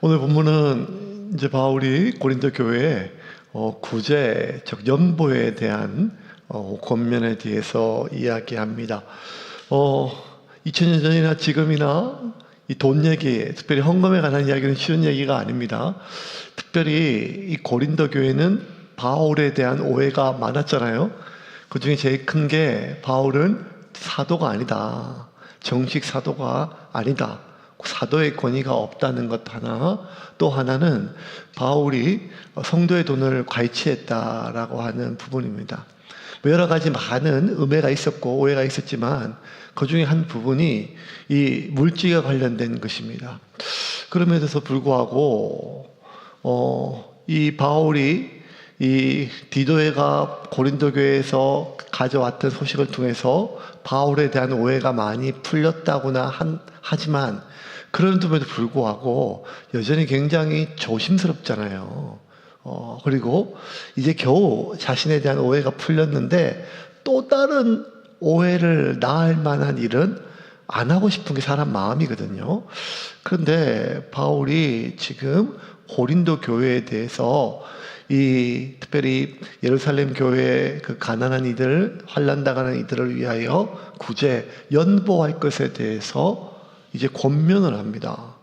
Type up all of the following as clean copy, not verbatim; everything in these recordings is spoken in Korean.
오늘 본문은 이제 바울이 고린도 교회에 구제, 즉 연보에 대한 권면에 대해서 이야기합니다. 2000년 전이나 지금이나 이 돈 얘기, 특별히 헌금에 관한 이야기는 쉬운 얘기가 아닙니다. 특별히 이 고린도 교회는 바울에 대한 오해가 많았잖아요. 그 중에 제일 큰 게 바울은 사도가 아니다. 정식 사도가 아니다. 사도의 권위가 없다는 것 하나, 또 하나는 바울이 성도의 돈을 과시했다라고 하는 부분입니다. 여러 가지 많은 음해가 있었고 오해가 있었지만 그 중에 한 부분이 이 물질과 관련된 것입니다. 그럼에도 불구하고 이 바울이 이 디도회가 고린도 교회에서 가져왔던 소식을 통해서 바울에 대한 오해가 많이 풀렸다고나 하지만 그런데도 불구하고 여전히 굉장히 조심스럽잖아요. 그리고 이제 겨우 자신에 대한 오해가 풀렸는데 또 다른 오해를 낳을 만한 일은 안 하고 싶은 게 사람 마음이거든요. 그런데 바울이 지금 고린도 교회에 대해서 특별히 예루살렘 교회의 그 가난한 이들, 환난 당하는 이들을 위하여 구제, 연보할 것에 대해서 이제 권면을 합니다.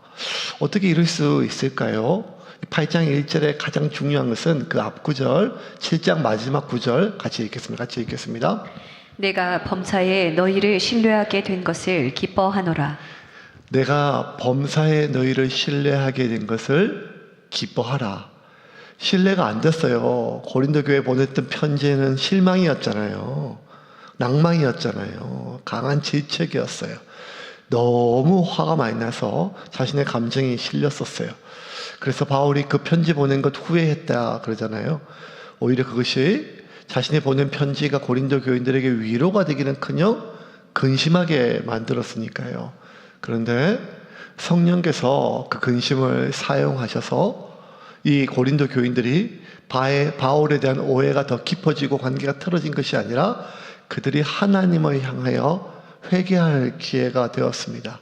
어떻게 이럴 수 있을까요? 8장 1절에 가장 중요한 것은 그 앞구절, 7장 마지막 구절 같이 읽겠습니다. 내가 범사에 너희를 신뢰하게 된 것을 기뻐하노라. 내가 범사에 너희를 신뢰하게 된 것을 기뻐하라. 신뢰가 안 됐어요. 고린도 교회에 보냈던 편지는 실망이었잖아요. 낭망이었잖아요. 강한 질책이었어요. 너무 화가 많이 나서 자신의 감정이 실렸었어요. 그래서 바울이 그 편지 보낸 것 후회했다 그러잖아요. 오히려 그것이 자신이 보낸 편지가 고린도 교인들에게 위로가 되기는커녕 근심하게 만들었으니까요. 그런데 성령께서 그 근심을 사용하셔서 이 고린도 교인들이 바울에 대한 오해가 더 깊어지고 관계가 틀어진 것이 아니라 그들이 하나님을 향하여 회개할 기회가 되었습니다.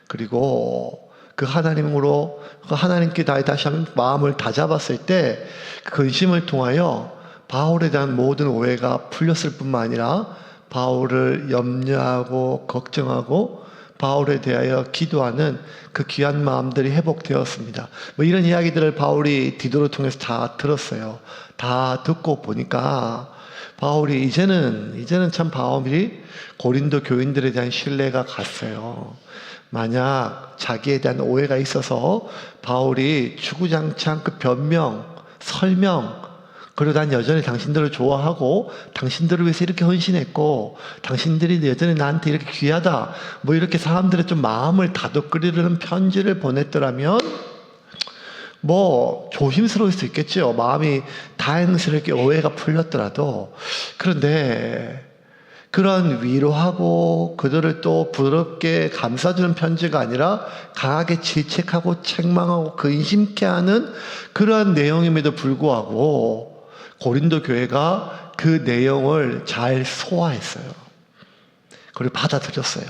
그리고 그 하나님으로 하나님께 다시 한번 마음을 다잡았을 때 그 근심을 통하여 바울에 대한 모든 오해가 풀렸을 뿐만 아니라 바울을 염려하고 걱정하고 바울에 대하여 기도하는 그 귀한 마음들이 회복되었습니다. 이런 이야기들을 바울이 디도를 통해서 다 들었어요. 다 듣고 보니까 바울이 이제는 참 바울이 고린도 교인들에 대한 신뢰가 갔어요. 만약 자기에 대한 오해가 있어서 바울이 주구장창 그 변명, 설명, 그리고 난 여전히 당신들을 좋아하고 당신들을 위해서 이렇게 헌신했고 당신들이 여전히 나한테 이렇게 귀하다 이렇게 사람들의 좀 마음을 다독거리려는 편지를 보냈더라면 조심스러울 수 있겠죠. 마음이 다행스럽게 오해가 풀렸더라도. 그런데 그런 위로하고 그들을 또 부드럽게 감싸주는 편지가 아니라 강하게 질책하고 책망하고 근심케 하는 그러한 내용임에도 불구하고 고린도 교회가 그 내용을 잘 소화했어요. 그리고 받아들였어요.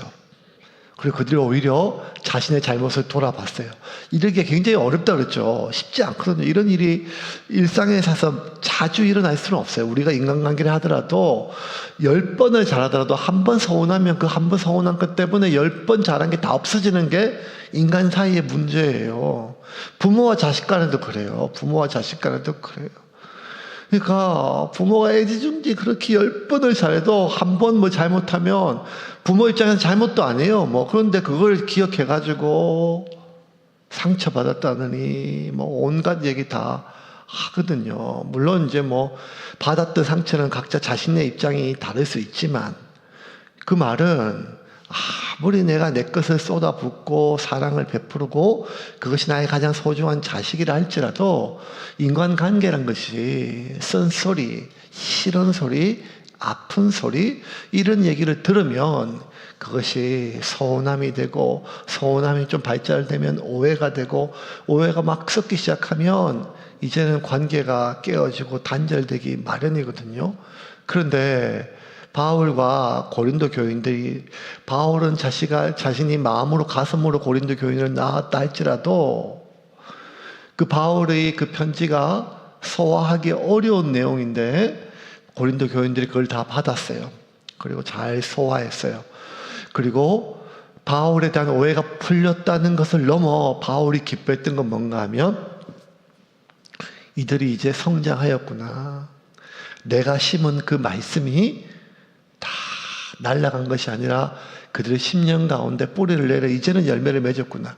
그리고 그들이 오히려 자신의 잘못을 돌아봤어요. 이러기가 굉장히 어렵다 그랬죠. 쉽지 않거든요. 이런 일이 일상에 있어서 자주 일어날 수는 없어요. 우리가 인간관계를 하더라도 10번을 잘하더라도 한 번 서운하면 그 한 번 서운한 것 때문에 10번 잘한 게 다 없어지는 게 인간 사이의 문제예요. 부모와 자식 간에도 그래요. 부모와 자식 간에도 그래요. 그러니까 부모가 애지중지 그렇게 10번을 잘해도 한 번 잘못하면 부모 입장에서 잘못도 아니에요. 그런데 그걸 기억해가지고 상처받았다느니 온갖 얘기 다 하거든요. 물론 이제 받았던 상처는 각자 자신의 입장이 다를 수 있지만 그 말은 아무리 내가 내 것을 쏟아붓고 사랑을 베푸고 그것이 나의 가장 소중한 자식이라 할지라도 인간관계란 것이 쓴소리, 싫은 소리, 아픈 소리 이런 얘기를 들으면 그것이 서운함이 되고 서운함이 좀 발달되면 오해가 되고 오해가 막 섞기 시작하면 이제는 관계가 깨어지고 단절되기 마련이거든요. 그런데 바울과 고린도 교인들이 바울은 자신이 마음으로 가슴으로 고린도 교인을 낳았다 할지라도 그 바울의 그 편지가 소화하기 어려운 내용인데 고린도 교인들이 그걸 다 받았어요. 그리고 잘 소화했어요. 그리고 바울에 대한 오해가 풀렸다는 것을 넘어 바울이 기뻐했던 건 뭔가 하면 이들이 이제 성장하였구나. 내가 심은 그 말씀이 다 날아간 것이 아니라 그들의 심령 가운데 뿌리를 내려 이제는 열매를 맺었구나.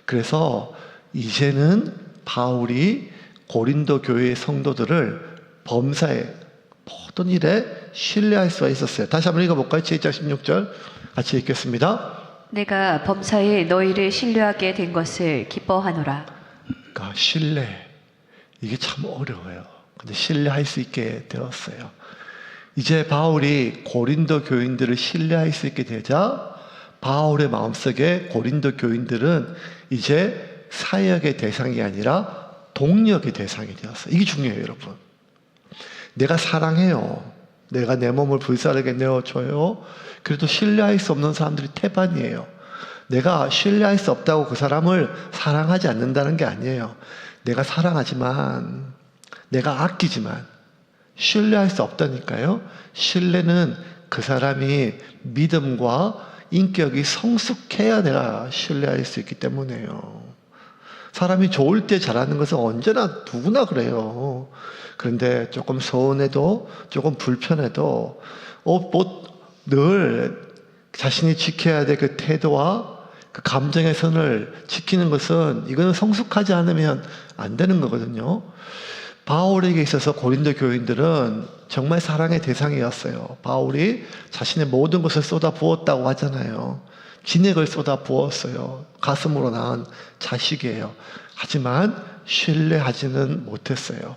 그래서 이제는 바울이 고린도 교회의 성도들을 범사에 모든 일에 신뢰할 수가 있었어요. 다시 한번 읽어볼까요? 7장 16절 같이 읽겠습니다. 내가 범사에 너희를 신뢰하게 된 것을 기뻐하노라. 그러니까 신뢰, 이게 참 어려워요. 근데 신뢰할 수 있게 되었어요. 이제 바울이 고린도 교인들을 신뢰할 수 있게 되자 바울의 마음속에 고린도 교인들은 이제 사역의 대상이 아니라 동력의 대상이 되었어요. 이게 중요해요, 여러분. 내가 사랑해요. 내가 내 몸을 불사르게 내어줘요. 그래도 신뢰할 수 없는 사람들이 태반이에요. 내가 신뢰할 수 없다고 그 사람을 사랑하지 않는다는 게 아니에요. 내가 사랑하지만, 내가 아끼지만 신뢰할 수 없다니까요. 신뢰는 그 사람이 믿음과 인격이 성숙해야 내가 신뢰할 수 있기 때문에요. 사람이 좋을 때 잘하는 것은 언제나 누구나 그래요. 그런데 조금 서운해도 조금 불편해도 늘 자신이 지켜야 될 그 태도와 그 감정의 선을 지키는 것은 이거는 성숙하지 않으면 안 되는 거거든요. 바울에게 있어서 고린도 교인들은 정말 사랑의 대상이었어요. 바울이 자신의 모든 것을 쏟아 부었다고 하잖아요. 진액을 쏟아 부었어요. 가슴으로 낳은 자식이에요. 하지만 신뢰하지는 못했어요.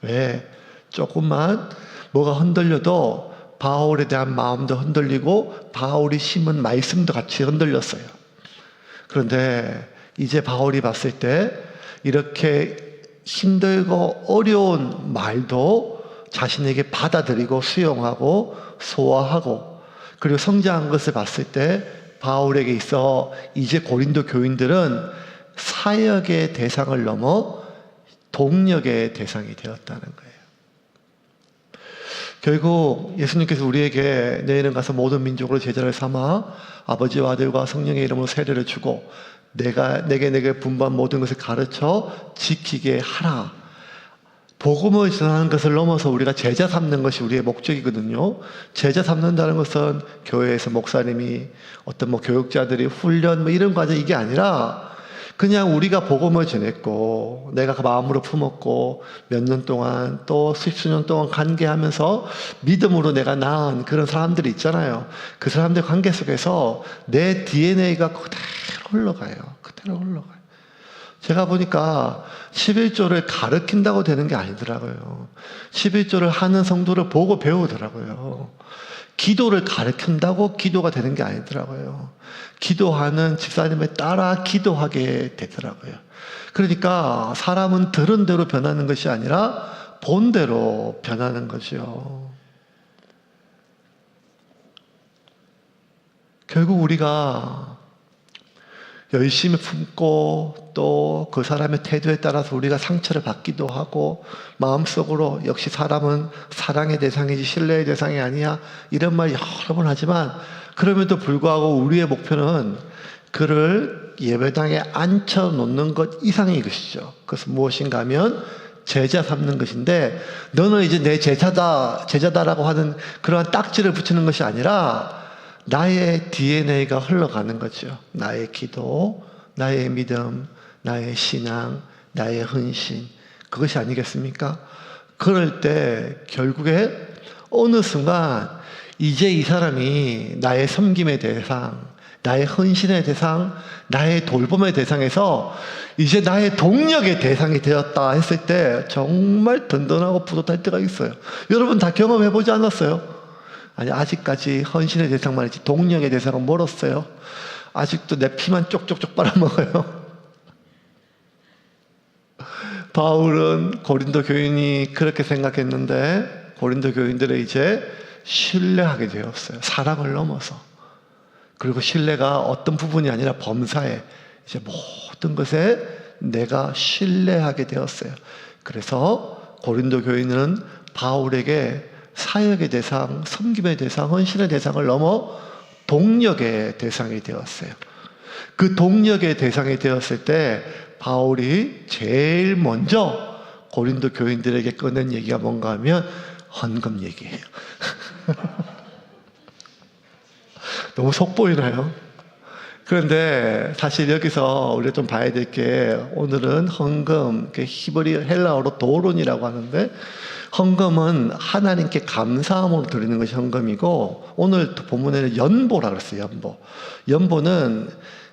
왜? 조금만 뭐가 흔들려도 바울에 대한 마음도 흔들리고 바울이 심은 말씀도 같이 흔들렸어요. 그런데 이제 바울이 봤을 때 이렇게 힘들고 어려운 말도 자신에게 받아들이고 수용하고 소화하고 그리고 성장한 것을 봤을 때 바울에게 있어 이제 고린도 교인들은 사역의 대상을 넘어 동력의 대상이 되었다는 거예요. 결국 예수님께서 우리에게 너희는 가서 모든 민족으로 제자를 삼아 아버지와 아들과 성령의 이름으로 세례를 주고 내게 분부한 모든 것을 가르쳐 지키게 하라. 복음을 전하는 것을 넘어서 우리가 제자 삼는 것이 우리의 목적이거든요. 제자 삼는다는 것은 교회에서 목사님이 어떤 교육자들이 훈련 이런 과정 이게 아니라 그냥 우리가 복음을 전했고 내가 그 마음으로 품었고 몇 년 동안 또 수년 동안 관계하면서 믿음으로 내가 낳은 그런 사람들이 있잖아요. 그 사람들 관계 속에서 내 DNA가 그대로 흘러가요. 그대로 흘러가요. 제가 보니까 11조를 가르친다고 되는 게 아니더라고요. 11조를 하는 성도를 보고 배우더라고요. 기도를 가르친다고 기도가 되는 게 아니더라고요. 기도하는 집사님에 따라 기도하게 되더라고요. 그러니까 사람은 들은 대로 변하는 것이 아니라 본 대로 변하는 거죠. 결국 우리가 열심히 품고 또 그 사람의 태도에 따라서 우리가 상처를 받기도 하고 마음속으로 역시 사람은 사랑의 대상이지 신뢰의 대상이 아니야 이런 말 여러 번 하지만 그럼에도 불구하고 우리의 목표는 그를 예배당에 앉혀놓는 것 이상의 것이죠. 그것은 무엇인가 하면 제자 삼는 것인데 너는 이제 내 제자다라고 하는 그러한 딱지를 붙이는 것이 아니라 나의 DNA가 흘러가는 거죠. 나의 기도, 나의 믿음, 나의 신앙, 나의 헌신 그것이 아니겠습니까? 그럴 때 결국에 어느 순간 이제 이 사람이 나의 섬김의 대상, 나의 헌신의 대상, 나의 돌봄의 대상에서 이제 나의 동력의 대상이 되었다 했을 때 정말 든든하고 뿌듯할 때가 있어요. 여러분 다 경험해보지 않았어요? 아니 아직까지 헌신의 대상만 있지 동력의 대상은 멀었어요. 아직도 내 피만 쪽쪽쪽 빨아먹어요. 바울은 고린도 교인이 그렇게 생각했는데 고린도 교인들을 이제 신뢰하게 되었어요. 사랑을 넘어서. 그리고 신뢰가 어떤 부분이 아니라 범사에 이제 모든 것에 내가 신뢰하게 되었어요. 그래서 고린도 교인은 바울에게 사역의 대상, 섬김의 대상, 헌신의 대상을 넘어 동력의 대상이 되었어요. 그 동력의 대상이 되었을 때 바울이 제일 먼저 고린도 교인들에게 꺼낸 얘기가 뭔가 하면 헌금 얘기예요. 너무 속 보이나요? 그런데 사실 여기서 우리가 좀 봐야 될 게, 오늘은 헌금, 히브리 헬라어로 도론이라고 하는데, 헌금은 하나님께 감사함으로 드리는 것이 헌금이고, 오늘 본문에는 연보라고 그랬어요. 연보. 연보는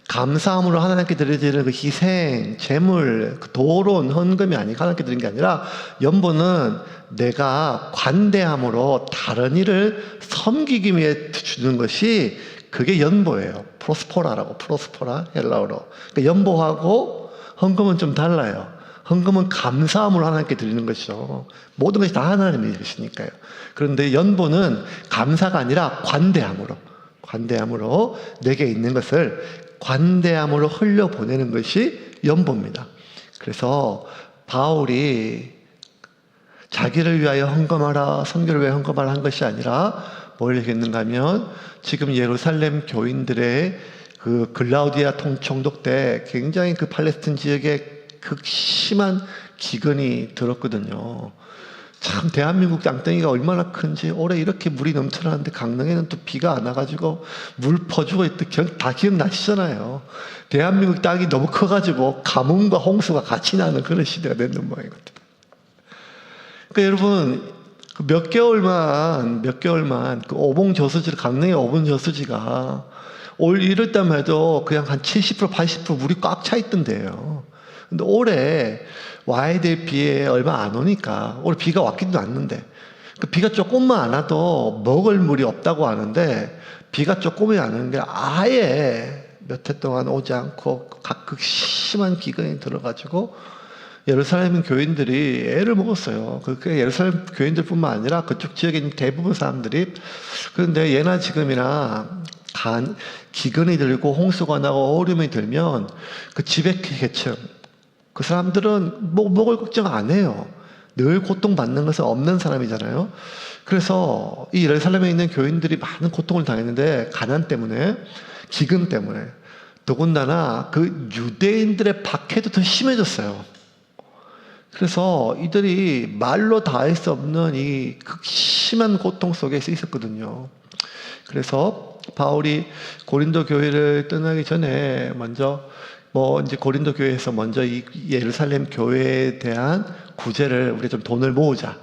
감사함으로 하나님께 드리는 그 희생, 재물, 그 도론, 헌금이 아니고 하나님께 드리는 게 아니라, 연보는 내가 관대함으로 다른 일을 섬기기 위해 주는 것이, 그게 연보예요. 프로스포라라고, 프로스포라 헬라어로. 그러니까 연보하고 헌금은 좀 달라요. 헌금은 감사함으로 하나님께 드리는 것이죠. 모든 것이 다 하나님의 일이시니까요. 그런데 연보는 감사가 아니라 관대함으로 내게 있는 것을 관대함으로 흘려보내는 것이 연보입니다. 그래서 바울이 자기를 위하여 헌금하라, 선교를 위하여 헌금하라 한 것이 아니라 뭘 얘기했는가 하면, 지금 예루살렘 교인들의 그 글라우디아 총독 때 굉장히 그 팔레스틴 지역에 극심한 기근이 들었거든요. 참 대한민국 땅덩이가 얼마나 큰지, 올해 이렇게 물이 넘쳐나는데 강릉에는 또 비가 안 와가지고 물 퍼주고 다 기억나시잖아요. 대한민국 땅이 너무 커가지고 가뭄과 홍수가 같이 나는 그런 시대가 됐는 모양이거든요. 그러니까 여러분, 몇 개월만 그 오봉 저수지, 강릉의 오봉 저수지가 올 이럴 때만 해도 그냥 한 70% 80% 물이 꽉 차 있던데요. 근데 올해 와야 될 비에 얼마 안 오니까, 올해 비가 왔기도 왔는데, 그 비가 조금만 안 와도 먹을 물이 없다고 하는데, 비가 조금이 안 오는 게 아예 몇 해 동안 오지 않고 극심한 기근이 들어가지고 예루살렘 교인들이 애를 먹었어요. 그 예루살렘 교인들뿐만 아니라 그쪽 지역에 있는 대부분 사람들이. 그런데 예나 지금이나 기근이 들고 홍수가 나고 어려움이 들면 그 지배계층, 그 사람들은 먹을 걱정 안 해요. 늘 고통받는 것은 없는 사람이잖아요. 그래서 이 예루살렘에 있는 교인들이 많은 고통을 당했는데, 가난 때문에, 기근 때문에, 더군다나 그 유대인들의 박해도 더 심해졌어요. 그래서 이들이 말로 다 할 수 없는 이 극심한 고통 속에 있었거든요. 그래서 바울이 고린도 교회를 떠나기 전에 먼저 이제 고린도 교회에서 먼저 이 예루살렘 교회에 대한 구제를, 우리 좀 돈을 모으자,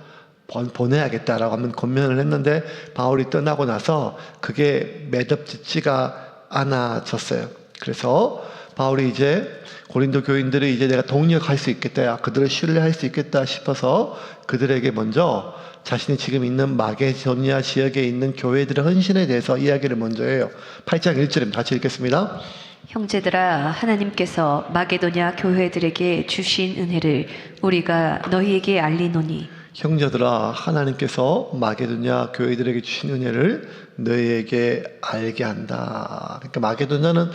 보내야겠다라고 하면 권면을 했는데, 바울이 떠나고 나서 그게 매듭짓지가 않아졌어요. 그래서 바울이 이제 고린도 교인들이 이제 내가 동력할 수 있겠다, 그들을 신뢰할 수 있겠다 싶어서 그들에게 먼저 자신이 지금 있는 마게도니아 지역에 있는 교회들의 헌신에 대해서 이야기를 먼저 해요. 8장 1절입니다. 같이 읽겠습니다. 형제들아, 하나님께서 마게도냐 교회들에게 주신 은혜를 우리가 너희에게 알리노니. 형제들아, 하나님께서 마게도냐 교회들에게 주신 은혜를 너희에게 알게 한다. 그러니까 마게도냐는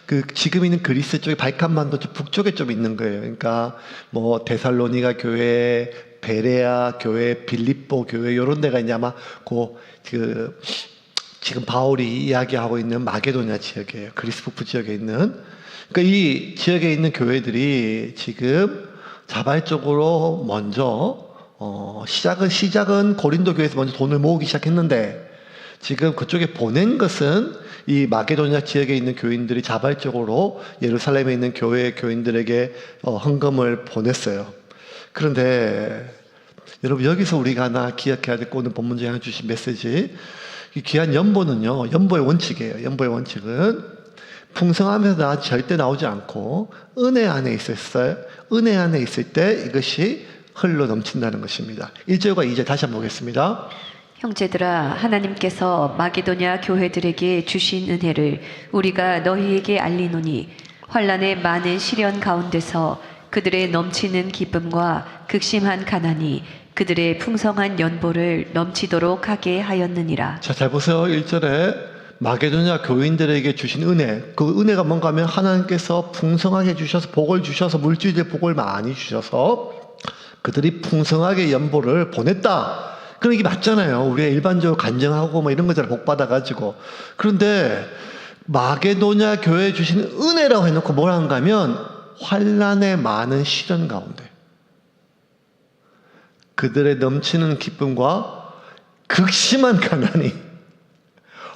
그 지금 있는 그리스 쪽에 발칸반도 북쪽에 좀 있는 거예요. 그러니까 데살로니가 교회, 베레아 교회, 빌립보 교회, 이런 데가 이제 아마 지금 바울이 이야기하고 있는 마게도냐 지역이에요. 그리스 북부 지역에 있는. 그러니까 이 지역에 있는 교회들이 지금 자발적으로 먼저 시작은 고린도 교회에서 먼저 돈을 모으기 시작했는데, 지금 그쪽에 보낸 것은 이 마게도냐 지역에 있는 교인들이 자발적으로 예루살렘에 있는 교인들에게 헌금을 보냈어요. 그런데 여러분, 여기서 우리가 하나 기억해야 될 거, 오늘 본문 중에 주신 메시지, 이 귀한 연보는요, 연보의 원칙이에요. 연보의 원칙은 풍성하면서 절대 나오지 않고 은혜 안에 있었어요. 은혜 안에 있을 때 이것이 흘러 넘친다는 것입니다. 1절과 2절 다시 한번 보겠습니다. 형제들아, 하나님께서 마게도냐 교회들에게 주신 은혜를 우리가 너희에게 알리노니, 환난의 많은 시련 가운데서 그들의 넘치는 기쁨과 극심한 가난이 그들의 풍성한 연보를 넘치도록 하게 하였느니라. 자, 잘 보세요. 1절에 마게도냐 교인들에게 주신 은혜, 그 은혜가 뭔가 하면 하나님께서 풍성하게 주셔서 복을 주셔서 물질의 복을 많이 주셔서 그들이 풍성하게 연보를 보냈다. 그런 게 맞잖아요. 우리가 일반적으로 간증하고 뭐 이런 것들 복 받아가지고. 그런데 마게도냐 교회에 주신 은혜라고 해놓고 뭘 한가 하면 환난의 많은 시련 가운데 그들의 넘치는 기쁨과 극심한 가난이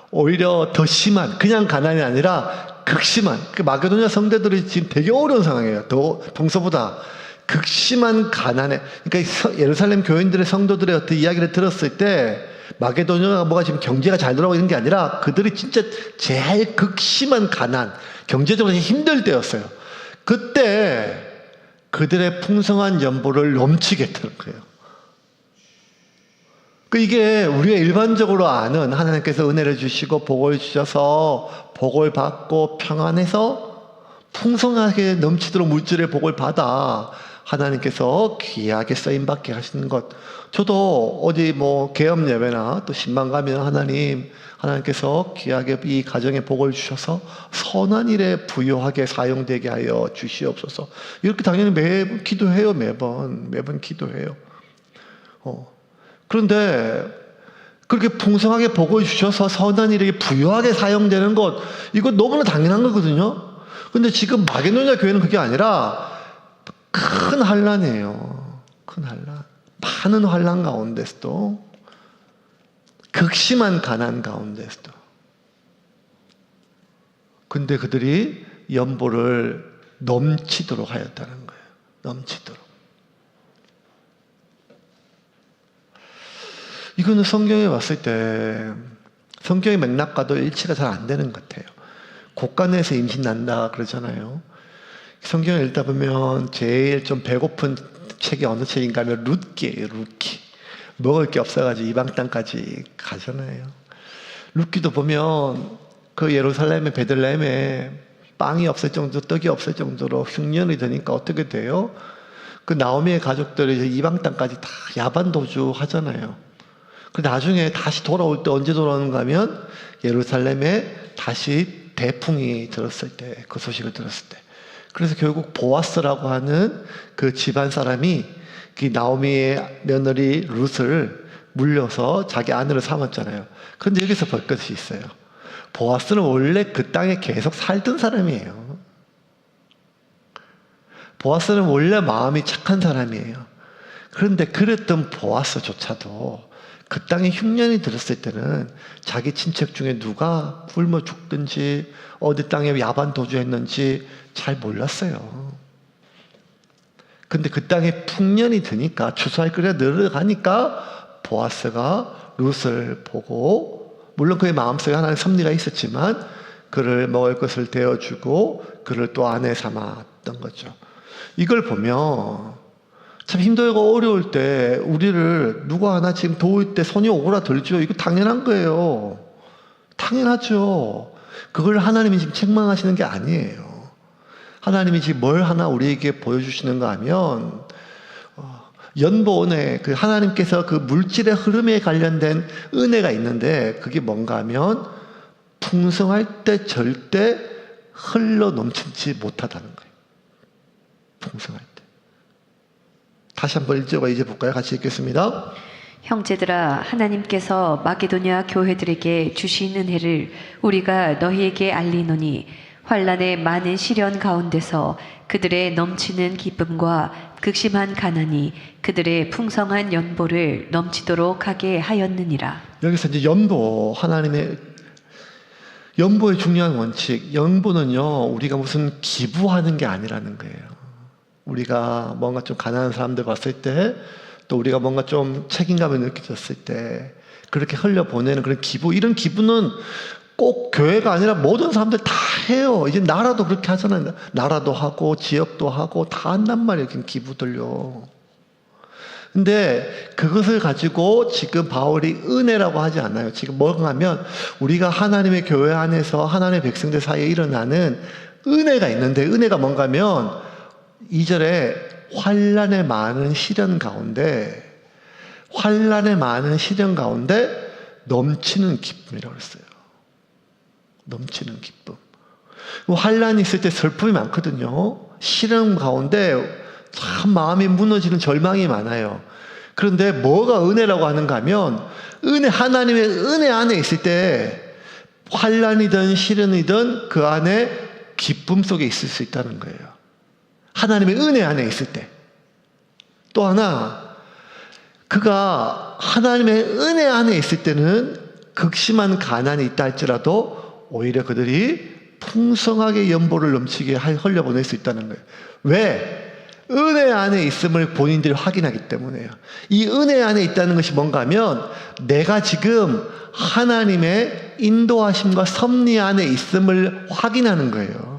오히려 더 심한, 그냥 가난이 아니라 극심한, 그 마게도냐 성도들이 지금 되게 어려운 상황이에요. 더 평소보다 극심한 가난에, 그러니까 예루살렘 교인들의 성도들의 어떤 이야기를 들었을 때 마게도냐가 뭐가 지금 경제가 잘 돌아가고 있는 게 아니라 그들이 진짜 제일 극심한 가난, 경제적으로 힘들 때였어요. 그때 그들의 풍성한 연보를 넘치게 했다는 거예요. 이게 우리가 일반적으로 아는 하나님께서 은혜를 주시고 복을 주셔서 복을 받고 평안해서 풍성하게 넘치도록 물질의 복을 받아 하나님께서 귀하게 쓰임받게 하시는 것. 저도 어디 뭐 개업 예배나 또 신방 가면 하나님께서 귀하게 이 가정에 복을 주셔서 선한 일에 부유하게 사용되게 하여 주시옵소서. 이렇게 당연히 매번 기도해요. 매번 기도해요. 그런데 그렇게 풍성하게 복을 주셔서 선한 일에 부유하게 사용되는 것, 이거 너무나 당연한 거거든요. 근데 지금 마게도냐 교회는 그게 아니라 큰 환난이에요. 큰 환난. 많은 환난 가운데서도, 극심한 가난 가운데서도. 근데 그들이 연보를 넘치도록 하였다는 거예요. 넘치도록. 이거는 성경에 봤을 때 성경의 맥락과도 일치가 잘 안 되는 것 같아요. 곡간에서 임신 난다 그러잖아요. 성경을 읽다 보면 제일 좀 배고픈 책이 어느 책인가 하면 룻기예요. 룻기. 먹을 게 없어가지고 이방 땅까지 가잖아요. 룻기도 보면 그 예루살렘의 베들레헴에 빵이 없을 정도, 떡이 없을 정도로 흉년이 되니까 어떻게 돼요? 그 나오미의 가족들이 이방 땅까지 다 야반 도주 하잖아요. 그 나중에 다시 돌아올 때 언제 돌아오는가 하면 예루살렘에 다시 대풍이 들었을 때, 그 소식을 들었을 때. 그래서 결국 보아스라고 하는 그 집안 사람이 그 나오미의 며느리 룻을 물려서 자기 아내로 삼았잖아요. 그런데 여기서 볼 것이 있어요. 보아스는 원래 그 땅에 계속 살던 사람이에요. 보아스는 원래 마음이 착한 사람이에요. 그런데 그랬던 보아스조차도 그 땅에 흉년이 들었을 때는 자기 친척 중에 누가 굶어 죽든지 어디 땅에 야반 도주했는지 잘 몰랐어요. 근데 그 땅에 풍년이 드니까 추수할 거리가 늘어가니까 보아스가 룻을 보고, 물론 그의 마음속에 하나님의 섭리가 있었지만 그를 먹을 것을 대어주고 그를 또 아내 삼았던 거죠. 이걸 보면 참 힘들고 어려울 때 우리를 누가 하나 지금 도울 때 손이 오그라들죠. 이거 당연한 거예요. 당연하죠. 그걸 하나님이 지금 책망하시는 게 아니에요. 하나님이 지금 뭘 하나 우리에게 보여주시는가 하면 연보은혜, 그 하나님께서 그 물질의 흐름에 관련된 은혜가 있는데 그게 뭔가 하면 풍성할 때 절대 흘러 넘치지 못하다는 거예요. 풍성할 때. 다시 한번 이제 볼까요? 같이 읽겠습니다. 형제들아, 하나님께서 마게도냐 교회들에게 주신 은혜를 우리가 너희에게 알리노니 환난의 많은 시련 가운데서 그들의 넘치는 기쁨과 극심한 가난이 그들의 풍성한 연보를 넘치도록 하게 하였느니라. 여기서 이제 연보, 하나님의 연보의 중요한 원칙, 연보는요 우리가 무슨 기부하는 게 아니라는 거예요. 우리가 뭔가 좀 가난한 사람들 봤을 때, 또 우리가 뭔가 좀 책임감을 느껴졌을 때 그렇게 흘려보내는 그런 기부, 이런 기부는 꼭 교회가 아니라 모든 사람들 다 해요. 이제 나라도 그렇게 하잖아요. 나라도 하고 지역도 하고 다 한단 말이에요. 기부들요. 근데 그것을 가지고 지금 바울이 은혜라고 하지 않아요. 지금 뭔가 하면 우리가 하나님의 교회 안에서 하나님의 백성들 사이에 일어나는 은혜가 있는데, 은혜가 뭔가 하면 2절에 환난의 많은 시련 가운데, 환난의 많은 시련 가운데 넘치는 기쁨이라고 했어요. 넘치는 기쁨. 환란이 있을 때 슬픔이 많거든요. 시름 가운데 참 마음이 무너지는 절망이 많아요. 그런데 뭐가 은혜라고 하는가 하면 하나님의 은혜 안에 있을 때 환란이든 시련이든 그 안에 기쁨 속에 있을 수 있다는 거예요. 하나님의 은혜 안에 있을 때. 또 하나, 그가 하나님의 은혜 안에 있을 때는 극심한 가난이 있다 할지라도 오히려 그들이 풍성하게 연보를 넘치게 흘려보낼 수 있다는 거예요. 왜? 은혜 안에 있음을 본인들이 확인하기 때문에요. 이 은혜 안에 있다는 것이 뭔가 하면 내가 지금 하나님의 인도하심과 섭리 안에 있음을 확인하는 거예요.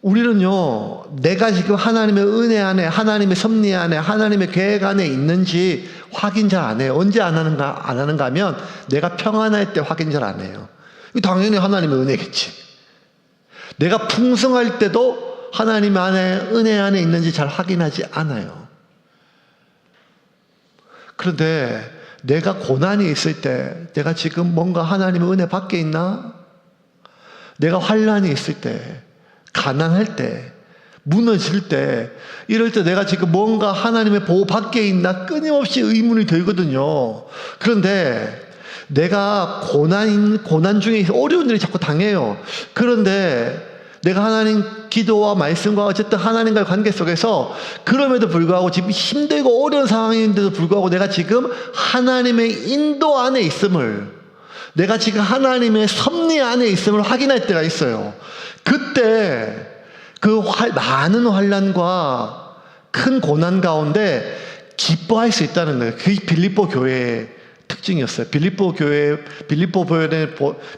우리는요, 내가 지금 하나님의 은혜 안에, 하나님의 섭리 안에, 하나님의 계획 안에 있는지 확인 잘 안 해요. 언제 안 하는가 하면 내가 평안할 때 확인 잘 안 해요. 당연히 하나님의 은혜겠지. 내가 풍성할 때도 하나님 안에, 은혜 안에 있는지 잘 확인하지 않아요. 그런데 내가 고난이 있을 때, 내가 지금 뭔가 하나님의 은혜 밖에 있나? 내가 환란이 있을 때, 가난할 때, 무너질 때, 이럴 때 내가 지금 뭔가 하나님의 보호 밖에 있나? 끊임없이 의문이 들거든요. 그런데 내가 고난 중에 어려운 일을 자꾸 당해요. 그런데 내가 하나님 기도와 말씀과 어쨌든 하나님과의 관계 속에서 그럼에도 불구하고 지금 힘들고 어려운 상황인데도 불구하고 내가 지금 하나님의 인도 안에 있음을, 내가 지금 하나님의 섭리 안에 있음을 확인할 때가 있어요. 그때 그 많은 환난과 큰 고난 가운데 기뻐할 수 있다는 거예요. 그게 빌립보 교회의 특징이었어요.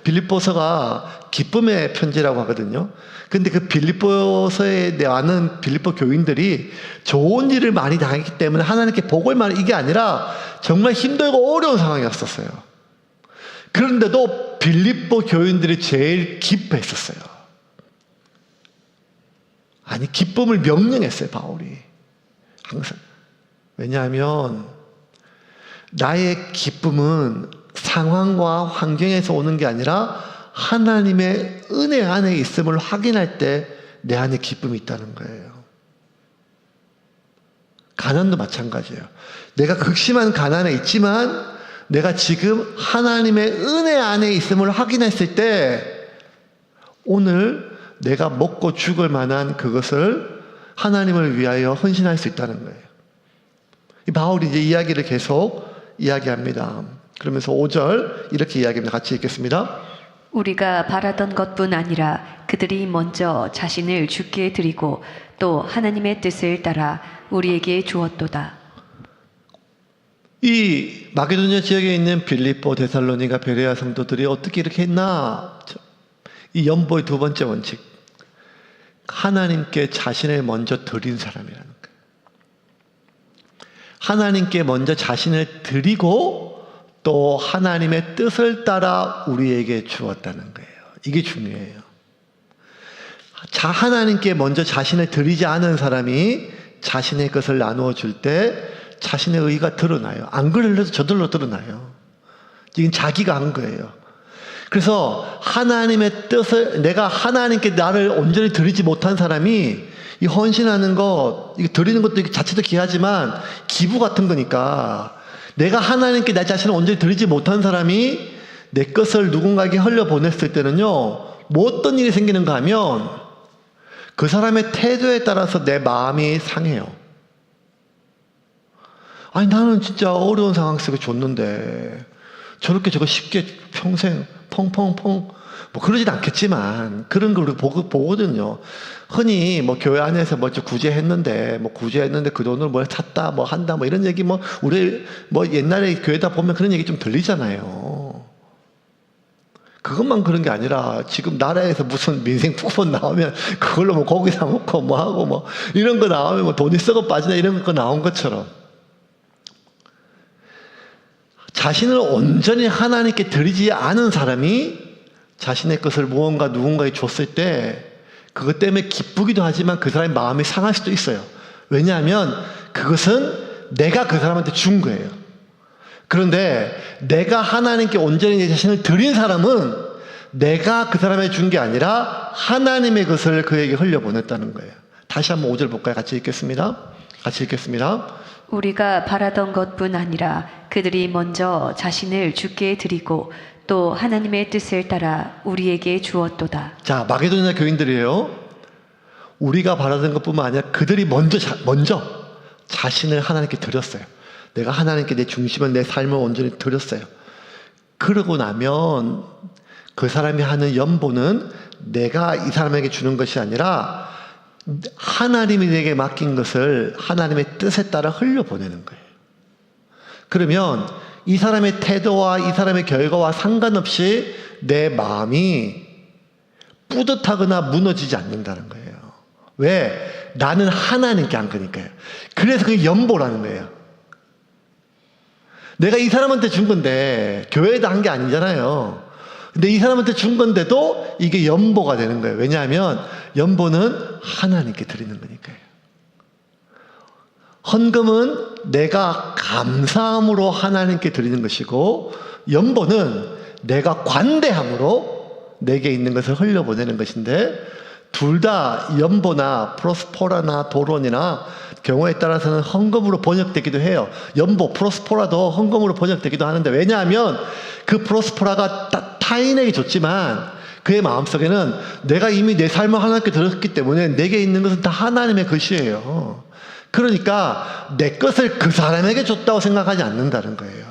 빌립보서가 기쁨의 편지라고 하거든요. 근데 그 빌립보서에 아는 빌립보 교인들이 좋은 일을 많이 당했기 때문에 하나님께 복을 많이, 이게 아니라 정말 힘들고 어려운 상황이었었어요. 그런데도 빌립보 교인들이 제일 기뻐했었어요. 아니, 기쁨을 명령했어요, 바울이. 항상. 왜냐하면 나의 기쁨은 상황과 환경에서 오는 게 아니라 하나님의 은혜 안에 있음을 확인할 때 내 안에 기쁨이 있다는 거예요. 가난도 마찬가지예요. 내가 극심한 가난에 있지만 내가 지금 하나님의 은혜 안에 있음을 확인했을 때 오늘 내가 먹고 죽을 만한 그것을 하나님을 위하여 헌신할 수 있다는 거예요. 바울이 이제 이야기를 계속 이야기합니다. 그러면서 5절 이렇게 이야기합니다. 같이 읽겠습니다. 우리가 바라던 것뿐 아니라 그들이 먼저 자신을 주께 드리고 또 하나님의 뜻을 따라 우리에게 주었도다. 이 마게도냐 지역에 있는 빌립보, 데살로니가, 베레아 성도들이 어떻게 이렇게 했나? 이 연보의 두 번째 원칙, 하나님께 자신을 먼저 드린 사람이라는 거예요. 하나님께 먼저 자신을 드리고 또 하나님의 뜻을 따라 우리에게 주었다는 거예요. 이게 중요해요. 하나님께 먼저 자신을 드리지 않은 사람이 자신의 것을 나누어 줄 때 자신의 의가 드러나요. 안 그러려도 저절로 드러나요. 이건 자기가 한 거예요. 그래서 하나님의 뜻을, 내가 하나님께 나를 온전히 드리지 못한 사람이 이 헌신하는 것, 이거 드리는 것도 자체도 귀하지만 기부 같은 거니까 내가 하나님께 내 자신을 온전히 드리지 못한 사람이 내 것을 누군가에게 흘려보냈을 때는요, 뭐 어떤 일이 생기는가 하면 그 사람의 태도에 따라서 내 마음이 상해요. 아니, 나는 진짜 어려운 상황 속에 줬는데 저렇게 저거 쉽게 평생 펑펑펑 뭐 그러진 않겠지만 그런 걸 보거든요. 흔히 뭐 교회 안에서 뭐 구제했는데 그 돈을 뭘 샀다 뭐 한다 뭐 이런 얘기 뭐 우리 뭐 옛날에 교회다 보면 그런 얘기 좀 들리잖아요. 그것만 그런 게 아니라 지금 나라에서 무슨 민생 쿠폰 나오면 그걸로 뭐 고기 사 먹고 뭐 하고 뭐 이런 거 나오면 뭐 돈이 썩어 빠지나 이런 거 나온 것처럼 자신을 온전히 하나님께 드리지 않은 사람이 자신의 것을 무언가 누군가에 줬을 때 그것 때문에 기쁘기도 하지만 그 사람의 마음이 상할 수도 있어요. 왜냐하면 그것은 내가 그 사람한테 준 거예요. 그런데 내가 하나님께 온전히 내 자신을 드린 사람은 내가 그 사람에게 준 게 아니라 하나님의 것을 그에게 흘려보냈다는 거예요. 다시 한번 5절 볼까요? 같이 읽겠습니다. 같이 읽겠습니다. 우리가 바라던 것뿐 아니라 그들이 먼저 자신을 주께 드리고 또 하나님의 뜻을 따라 우리에게 주었도다. 자, 마게도냐 교인들이에요. 우리가 바라던 것뿐만 아니라 그들이 먼저 자신을 하나님께 드렸어요. 내가 하나님께 내 중심을, 내 삶을 온전히 드렸어요. 그러고 나면 그 사람이 하는 연보는 내가 이 사람에게 주는 것이 아니라 하나님이 내게 맡긴 것을 하나님의 뜻에 따라 흘려보내는 거예요. 그러면 이 사람의 태도와 이 사람의 결과와 상관없이 내 마음이 뿌듯하거나 무너지지 않는다는 거예요. 왜? 나는 하나님께 한 거니까요. 그래서 그게 연보라는 거예요. 내가 이 사람한테 준 건데 교회에다 한 게 아니잖아요. 근데 이 사람한테 준 건데도 이게 연보가 되는 거예요. 왜냐하면 연보는 하나님께 드리는 거니까요. 헌금은 내가 감사함으로 하나님께 드리는 것이고, 연보는 내가 관대함으로 내게 있는 것을 흘려보내는 것인데, 둘 다 연보나 프로스포라나 도론이나 경우에 따라서는 헌금으로 번역되기도 해요. 연보, 프로스포라도 헌금으로 번역되기도 하는데, 왜냐하면 그 프로스포라가 타인에게 줬지만 그의 마음속에는 내가 이미 내 삶을 하나님께 드렸기 때문에 내게 있는 것은 다 하나님의 것이에요. 그러니까 내 것을 그 사람에게 줬다고 생각하지 않는다는 거예요.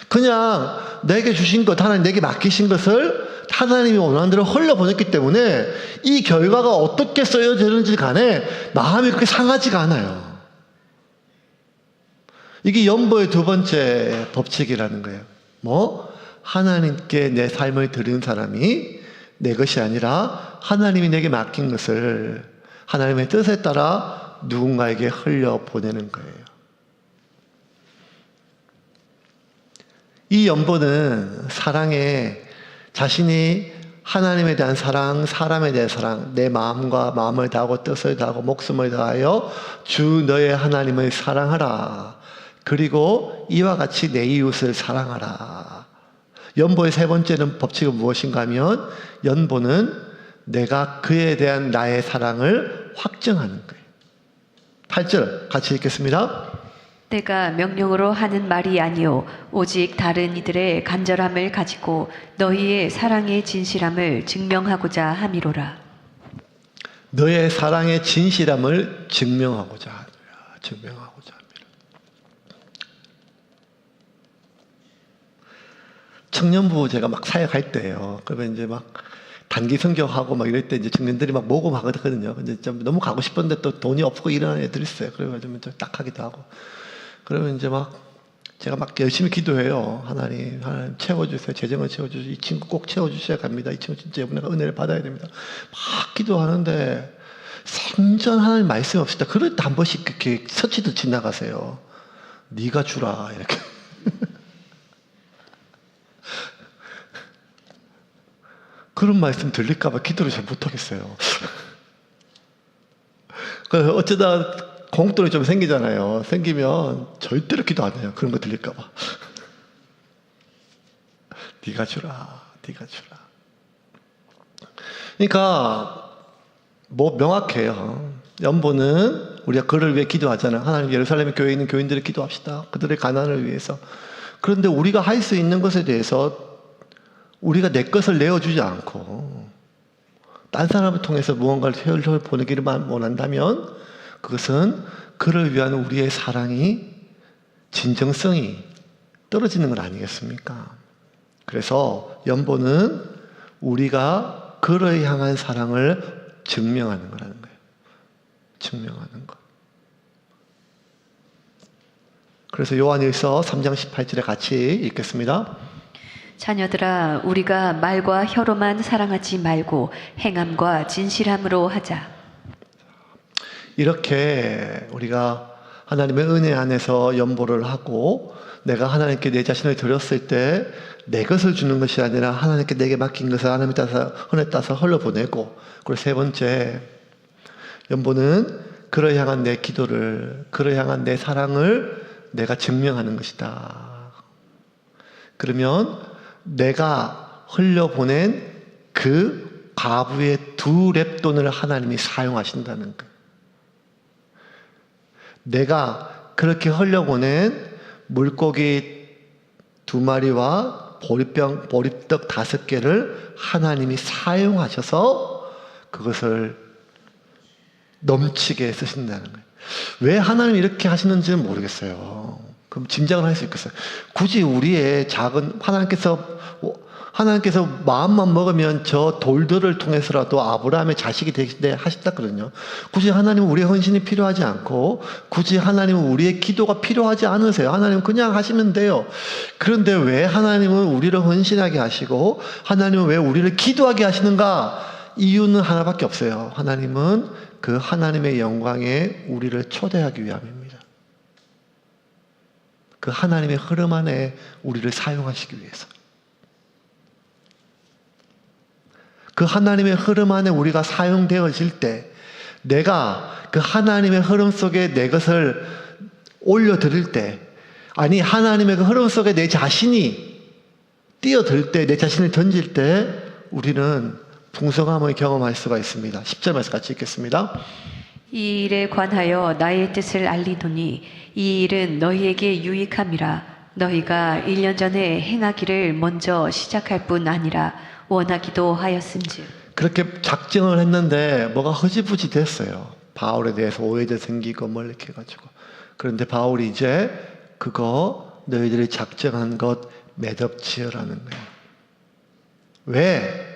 그냥 내게 주신 것, 하나님 내게 맡기신 것을 하나님이 원하는 대로 흘려보냈기 때문에 이 결과가 어떻게 쓰여지는지 간에 마음이 그렇게 상하지가 않아요. 이게 연보의 두 번째 법칙이라는 거예요. 하나님께 내 삶을 드리는 사람이 내 것이 아니라 하나님이 내게 맡긴 것을 하나님의 뜻에 따라 누군가에게 흘려보내는 거예요. 이 연보는 사랑에 자신이 하나님에 대한 사랑, 사람에 대한 사랑, 내 마음과 마음을 다하고 뜻을 다하고 목숨을 다하여 주 너의 하나님을 사랑하라. 그리고 이와 같이 내 이웃을 사랑하라. 연보의 세 번째는 법칙은 무엇인가 하면 연보는 내가 그에 대한 나의 사랑을 확증하는 거예요. 8절 같이 읽겠습니다. 내가 명령으로 하는 말이 아니요 오직 다른 이들의 간절함을 가지고 너희의 사랑의 진실함을 증명하고자 함이로라. 너의 사랑의 진실함을 증명하고자 함이라. 청년부 제가 막 사역할 때예요. 그러면 이제 막 단기 성경하고 막 이럴 때 이제 청년들이 막 모금하거든요. 근데 좀 너무 가고 싶은데 또 돈이 없고 이러는 애들이 있어요. 그래가지고 좀 딱하기도 하고. 그러면 이제 막 제가 막 열심히 기도해요. 하나님 채워주세요. 재정을 채워주세요. 이 친구 꼭 채워주셔야 갑니다. 이 친구 진짜 이번에 은혜를 받아야 됩니다. 막 기도하는데 생전 하나님 말씀 없을 때 그럴 때 한 번씩 이렇게 서치듯 지나가세요. 네가 주라 이렇게. 그런 말씀 들릴까봐 기도를 잘 못하겠어요. 어쩌다 공돈이 좀 생기잖아요. 생기면 절대로 기도 안 해요. 그런 거 들릴까봐. 네가 주라, 네가 주라. 그러니까 뭐 명확해요. 연보는 우리가 그를 위해 기도하잖아요. 하나님 예루살렘 교회에 있는 교인들을 기도합시다. 그들의 가난을 위해서. 그런데 우리가 할 수 있는 것에 대해서 우리가 내 것을 내어주지 않고 딴 사람을 통해서 무언가를 보내기를 원한다면 그것은 그를 위한 우리의 사랑이 진정성이 떨어지는 건 아니겠습니까? 그래서 연보는 우리가 그를 향한 사랑을 증명하는 거라는 거예요. 증명하는 것. 그래서 요한일서 3장 18절에 같이 읽겠습니다. 자녀들아 우리가 말과 혀로만 사랑하지 말고 행함과 진실함으로 하자. 이렇게 우리가 하나님의 은혜 안에서 연보를 하고 내가 하나님께 내 자신을 드렸을 때 내 것을 주는 것이 아니라 하나님께 내게 맡긴 것을 하나님에 따라서 은혜 따라서 흘려보내고, 그리고 세 번째 연보는 그를 향한 내 기도를, 그를 향한 내 사랑을 내가 증명하는 것이다. 그러면 내가 흘려보낸 그 과부의 2렙돈을 하나님이 사용하신다는 거예요. 내가 그렇게 흘려보낸 물고기 2마리와 보리떡 5개를 하나님이 사용하셔서 그것을 넘치게 쓰신다는 거예요. 왜 하나님이 이렇게 하시는지는 모르겠어요. 그럼 짐작을 할 수 있겠어요. 굳이 우리의 작은 하나님께서 마음만 먹으면 저 돌들을 통해서라도 아브라함의 자식이 되시게 하셨다거든요. 굳이 하나님은 우리의 헌신이 필요하지 않고, 굳이 하나님은 우리의 기도가 필요하지 않으세요. 하나님은 그냥 하시면 돼요. 그런데 왜 하나님은 우리를 헌신하게 하시고, 하나님은 왜 우리를 기도하게 하시는가? 이유는 하나밖에 없어요. 하나님은 그 하나님의 영광에 우리를 초대하기 위함입니다. 그 하나님의 흐름 안에 우리를 사용하시기 위해서. 그 하나님의 흐름 안에 우리가 사용되어질 때, 내가 그 하나님의 흐름 속에 내 것을 올려드릴 때, 아니 하나님의 그 흐름 속에 내 자신이 뛰어들 때, 내 자신을 던질 때 우리는 풍성함을 경험할 수가 있습니다. 10절 말씀 같이 읽겠습니다. 이 일에 관하여 나의 뜻을 알리노니 이 일은 너희에게 유익함이라. 너희가 1년 전에 행하기를 먼저 시작할 뿐 아니라 원하기도 하였은즉. 그렇게 작정을 했는데 뭐가 허지부지 됐어요. 바울에 대해서 오해도 생기고 뭐 이렇게 해가지고. 그런데 바울이 이제 그거 너희들이 작정한 것 매듭지어라는 거예요. 왜?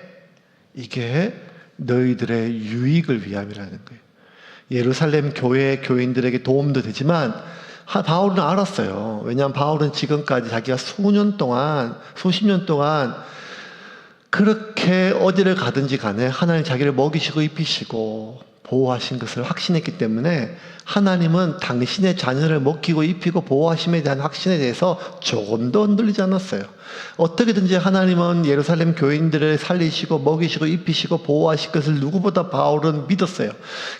이게 너희들의 유익을 위함이라는 거예요. 예루살렘 교회 교인들에게 도움도 되지만 바울은 알았어요. 왜냐하면 바울은 지금까지 자기가 수십 년 동안 그렇게 어디를 가든지 간에 하나님 자기를 먹이시고 입히시고 보호하신 것을 확신했기 때문에 하나님은 당신의 자녀를 먹이고 입히고 보호하심에 대한 확신에 대해서 조금도 흔들리지 않았어요. 어떻게든지 하나님은 예루살렘 교인들을 살리시고 먹이시고 입히시고 보호하실 것을 누구보다 바울은 믿었어요.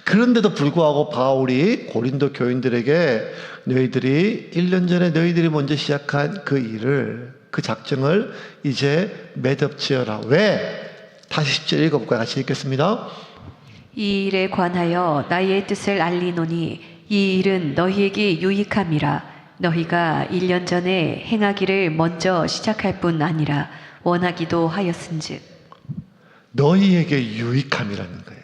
그런데도 불구하고 바울이 고린도 교인들에게 너희들이 1년 전에 너희들이 먼저 시작한 그 일을, 그 작정을 이제 매듭지어라. 왜? 다시 10절 읽어볼까요? 같이 읽겠습니다. 이 일에 관하여 나의 뜻을 알리노니 이 일은 너희에게 유익함이라. 너희가 1년 전에 행하기를 먼저 시작할 뿐 아니라 원하기도 하였은즉. 너희에게 유익함이라는 거예요.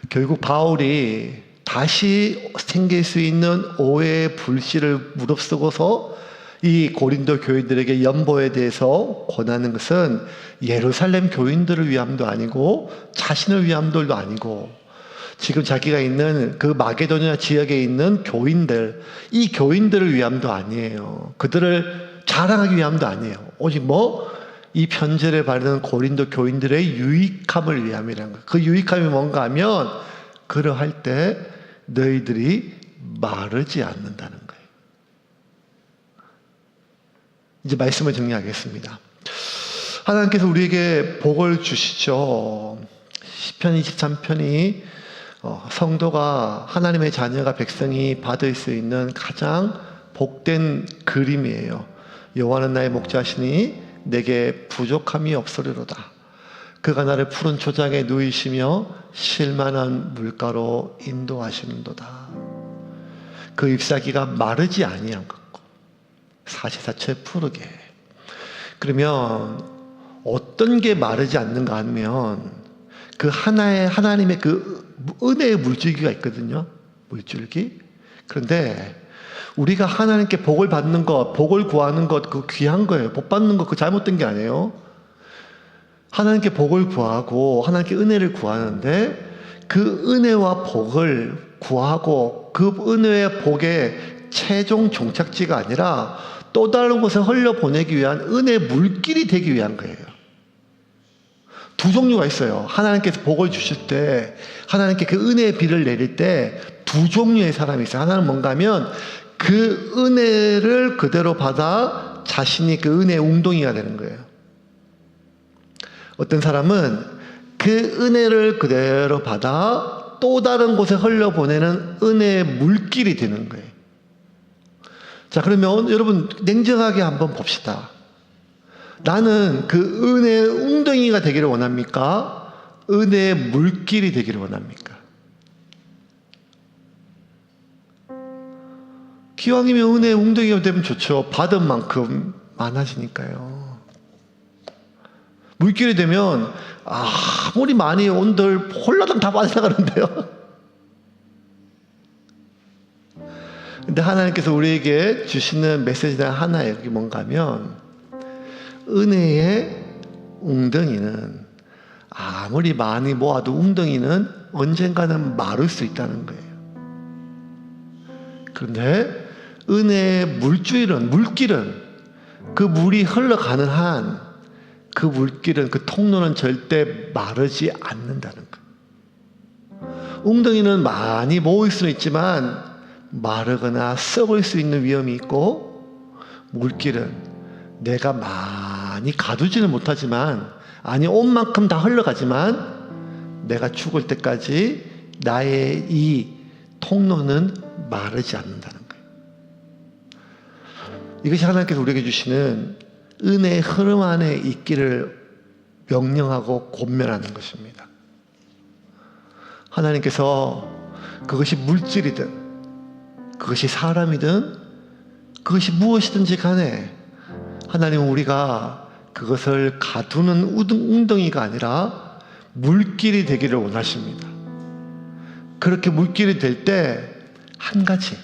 결국 바울이 다시 생길 수 있는 오해의 불씨를 무릅쓰고서 이 고린도 교인들에게 연보에 대해서 권하는 것은 예루살렘 교인들을 위함도 아니고 자신을 위함도 아니고 지금 자기가 있는 그 마게도니아 지역에 있는 교인들, 이 교인들을 위함도 아니에요. 그들을 자랑하기 위함도 아니에요. 오직 이 편지를 받는 고린도 교인들의 유익함을 위함이라는 거예요. 그 유익함이 뭔가 하면 그러할 때 너희들이 마르지 않는다는 거예요. 이제 말씀을 정리하겠습니다. 하나님께서 우리에게 복을 주시죠. 시편 23편이 성도가, 하나님의 자녀가, 백성이 받을 수 있는 가장 복된 그림이에요. 여호와는 나의 목자시니 내게 부족함이 없으리로다. 그가 나를 푸른 초장에 누이시며 쉴만한 물가로 인도하시는도다. 그 잎사귀가 마르지 아니한 것, 사시사철 푸르게. 그러면 어떤 게 마르지 않는가 하면 그 하나님의 그 은혜의 물줄기가 있거든요. 물줄기. 그런데 우리가 하나님께 복을 받는 것, 복을 구하는 것, 그거 귀한 거예요. 복 받는 것, 그거 잘못된 게 아니에요. 하나님께 복을 구하고 하나님께 은혜를 구하는데 그 은혜와 복을 구하고 그 은혜의 복의 최종 종착지가 아니라 또 다른 곳에 흘려보내기 위한 은혜의 물길이 되기 위한 거예요. 두 종류가 있어요. 하나님께서 복을 주실 때, 하나님께 그 은혜의 비를 내릴 때 두 종류의 사람이 있어요. 하나는 뭔가 하면 그 은혜를 그대로 받아 자신이 그 은혜의 웅덩이가 되는 거예요. 어떤 사람은 그 은혜를 그대로 받아 또 다른 곳에 흘려보내는 은혜의 물길이 되는 거예요. 자, 그러면 여러분 냉정하게 한번 봅시다. 나는 그 은혜의 웅덩이가 되기를 원합니까? 은혜의 물길이 되기를 원합니까? 기왕이면 은혜의 웅덩이가 되면 좋죠. 받은 만큼 많아지니까요. 물길이 되면 아무리 많이 온들 홀라당 다 빠져나가는데요. 근데 하나님께서 우리에게 주시는 메시지는 하나예요. 그게 뭔가 하면 은혜의 웅덩이는 아무리 많이 모아도 웅덩이는 언젠가는 마를 수 있다는 거예요. 그런데 은혜의 물길은 그 물이 흘러가는 한 그 물길은, 그 통로는 절대 마르지 않는다는 거예요. 웅덩이는 많이 모일 수는 있지만 마르거나 썩을 수 있는 위험이 있고, 물길은 내가 많이 가두지는 못하지만, 아니 온 만큼 다 흘러가지만 내가 죽을 때까지 나의 이 통로는 마르지 않는다는 거예요. 이것이 하나님께서 우리에게 주시는 은혜의 흐름 안에 있기를 명령하고 권면하는 것입니다. 하나님께서 그것이 물질이든 그것이 사람이든 그것이 무엇이든지 간에 하나님은 우리가 그것을 가두는 웅덩이가 아니라 물길이 되기를 원하십니다. 그렇게 물길이 될 때 한 가지,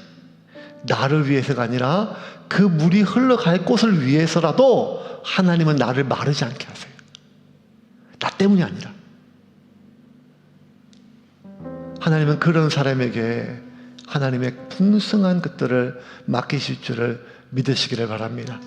나를 위해서가 아니라 그 물이 흘러갈 곳을 위해서라도 하나님은 나를 마르지 않게 하세요. 나 때문이 아니라. 하나님은 그런 사람에게 하나님의 풍성한 것들을 맡기실 줄을 믿으시기를 바랍니다.